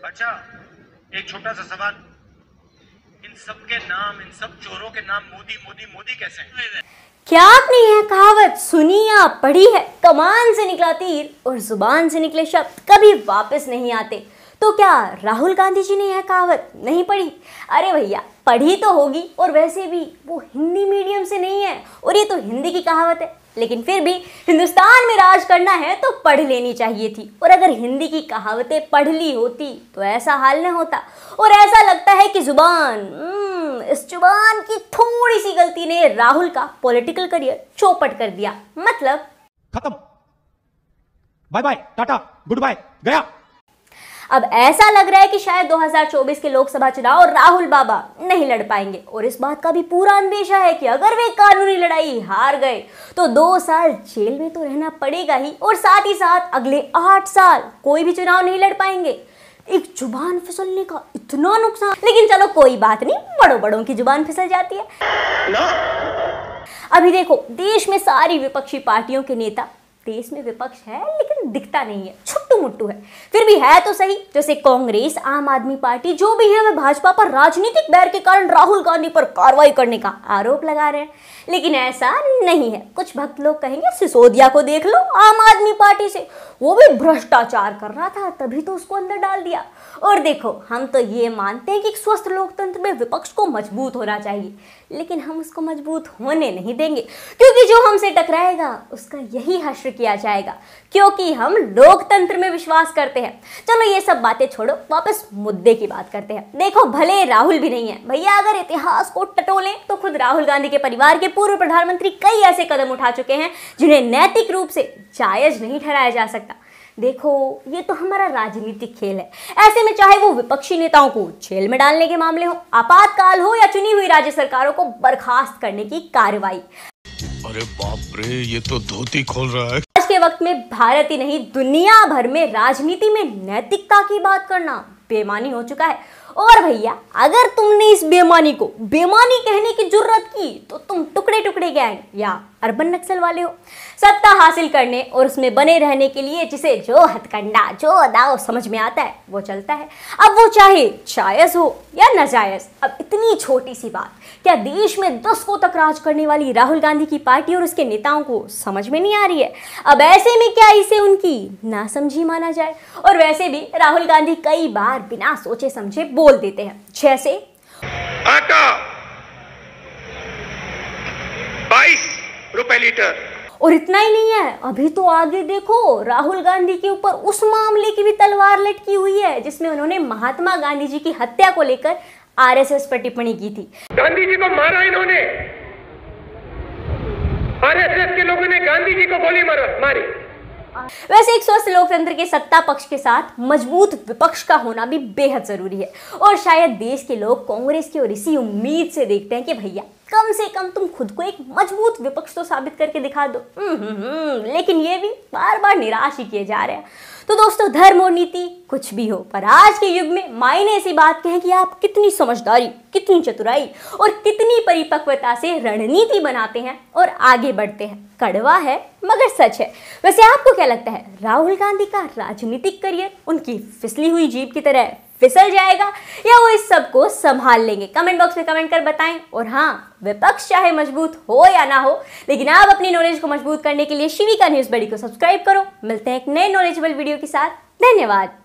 अच्छा, एक छोटा सा सवाल, इन सब के नाम, इन सब चोरों के नाम मोदी मोदी मोदी कैसे हैं? क्या आपने यह कहावत सुनी या पढ़ी है? कमान से निकला तीर और जुबान से निकले शब्द कभी वापस नहीं आते। तो क्या राहुल गांधी जी ने यह कहावत नहीं पढ़ी? अरे भैया, पढ़ी तो होगी, और वैसे भी वो हिंदी मीडियम से नहीं है और ये तो हिंदी की कहावत है। लेकिन फिर भी हिंदुस्तान में राज करना है तो पढ़ लेनी चाहिए थी, और अगर हिंदी की कहावतें पढ़ ली होती तो ऐसा हाल न होता। और ऐसा लगता है कि इस जुबान की थोड़ी सी गलती ने राहुल का पॉलिटिकल करियर चौपट कर दिया। मतलब खत्म, bye bye, tata, good bye, गया। अब ऐसा लग रहा है कि शायद 2024 के लोकसभा चुनाव राहुल बाबा नहीं लड़ पाएंगे, और इस बात का भी पूरा अंदेशा है कि अगर वे कानूनी लड़ाई हार गए तो 2 साल जेल में तो रहना पड़ेगा ही, और साथ ही साथ अगले 8 साल कोई भी चुनाव नहीं लड़ पाएंगे। एक जुबान फिसलने का इतना नुकसान। लेकिन चलो कोई बात नहीं, बड़ों बड़ों की जुबान फिसल जाती है ना। अभी देखो, देश में सारी विपक्षी पार्टियों के नेता, देश में विपक्ष है लेकिन दिखता नहीं है, छुट्टू मुट्टू है। फिर भी है तो सही, जैसे कांग्रेस, आम आदमी पार्टी, जो भी है वे भाजपा पर राजनीतिक बैर के कारण राहुल गांधी पर कार्रवाई करने का आरोप लगा रहे हैं। लेकिन ऐसा नहीं है। कुछ भक्त लोग कहेंगे सिसोदिया को देख लो, आम आदमी पार्टी से, वो भी भ्रष्टाचार कर रहा था तभी तो उसको अंदर डाल दिया। और देखो, हम तो ये मानते हैं कि एक स्वस्थ लोकतंत्र में विपक्ष को मजबूत होना चाहिए, लेकिन हम उसको मजबूत होने नहीं देंगे, क्योंकि जो हमसे टकराएगा उसका यही हश्र किया जाएगा, क्योंकि हम लोकतंत्र में विश्वास करते हैं। चलो ये सब बातें छोड़ो, वापस मुद्दे की बात करते हैं। देखो, भले राहुल भी नहीं है भैया, अगर इतिहास को टटोलें तो खुद राहुल गांधी के परिवार के पूर्व प्रधानमंत्री कई ऐसे कदम उठा चुके हैं जिन्हें नैतिक रूप से जायज नहीं ठहराया जा सकता। देखो, ये तो हमारा राजनीतिक खेल है। ऐसे में चाहे वो विपक्षी नेताओं को जेल में डालने के मामले हो, आपातकाल हो, या चुनी हुई राज्य सरकारों को बर्खास्त करने की कार्रवाई। अरे बाप रे, ये तो धोती खोल रहा है। आज के वक्त में भारत ही नहीं, दुनिया भर में राजनीति में नैतिकता की बात करना बेईमानी हो चुका है। और भैया, अगर तुमने इस बेईमानी को बेईमानी कहने की जुर्रत की तो तुम टुकड़े टुकड़े गैंग या अर्बन नक्सल वाले हो। सत्ता हासिल करने और उसमें बने रहने के लिए जिसे जो हथकंडा, जो दाव समझ में आता है वो चलता है। अब वो चाहे जायज हो या नाजायज। अब इतनी छोटी सी बात क्या देश में 10 को तक राज करने वाली राहुल गांधी की पार्टी और उसके नेताओं को समझ में नहीं आ रही है? अब ऐसे में क्या इसे उनकी नासमझी माना जाए? और वैसे भी राहुल गांधी कई बार बिना सोचे समझे बोल देते हैं, जैसे आटा 22 रुपए लीटर। और इतना ही नहीं है, अभी तो आगे देखो, राहुल गांधी के ऊपर उस मामले की भी तलवार लटकी हुई है जिसमें उन्होंने महात्मा गांधी जी की हत्या को लेकर आरएसएस पर टिप्पणी की थी। गांधी जी को मारा इन्होंने, आरएसएस के लोगों ने गांधी जी को गोली मारी। वैसे एक स्वस्थ लोकतंत्र के सत्ता पक्ष के साथ मजबूत विपक्ष का होना भी बेहद जरूरी है, और शायद देश के लोग कांग्रेस की ओर इसी उम्मीद से देखते हैं कि भैया कम से कम तुम खुद को एक मजबूत विपक्ष तो साबित करके दिखा दो। लेकिन ये भी बार बार निराश ही किए जा रहे हैं। तो दोस्तों, धर्म और नीति कुछ भी हो, पर आज के युग में मायने ऐसी बात कहें कि आप कितनी समझदारी, कितनी चतुराई और कितनी परिपक्वता से रणनीति बनाते हैं और आगे बढ़ते हैं। कड़वा है मगर सच है। वैसे आपको क्या लगता है, राहुल गांधी का राजनीतिक करियर उनकी फिसली हुई जीभ की तरह फिसल जाएगा, या वो इस सब को संभाल लेंगे? कमेंट बॉक्स में कमेंट कर बताएं। और हाँ, विपक्ष चाहे मजबूत हो या ना हो, लेकिन आप अपनी नॉलेज को मजबूत करने के लिए शिविका न्यूज़ बडी को सब्सक्राइब करो। मिलते हैं एक नए नॉलेजेबल वीडियो के साथ। धन्यवाद।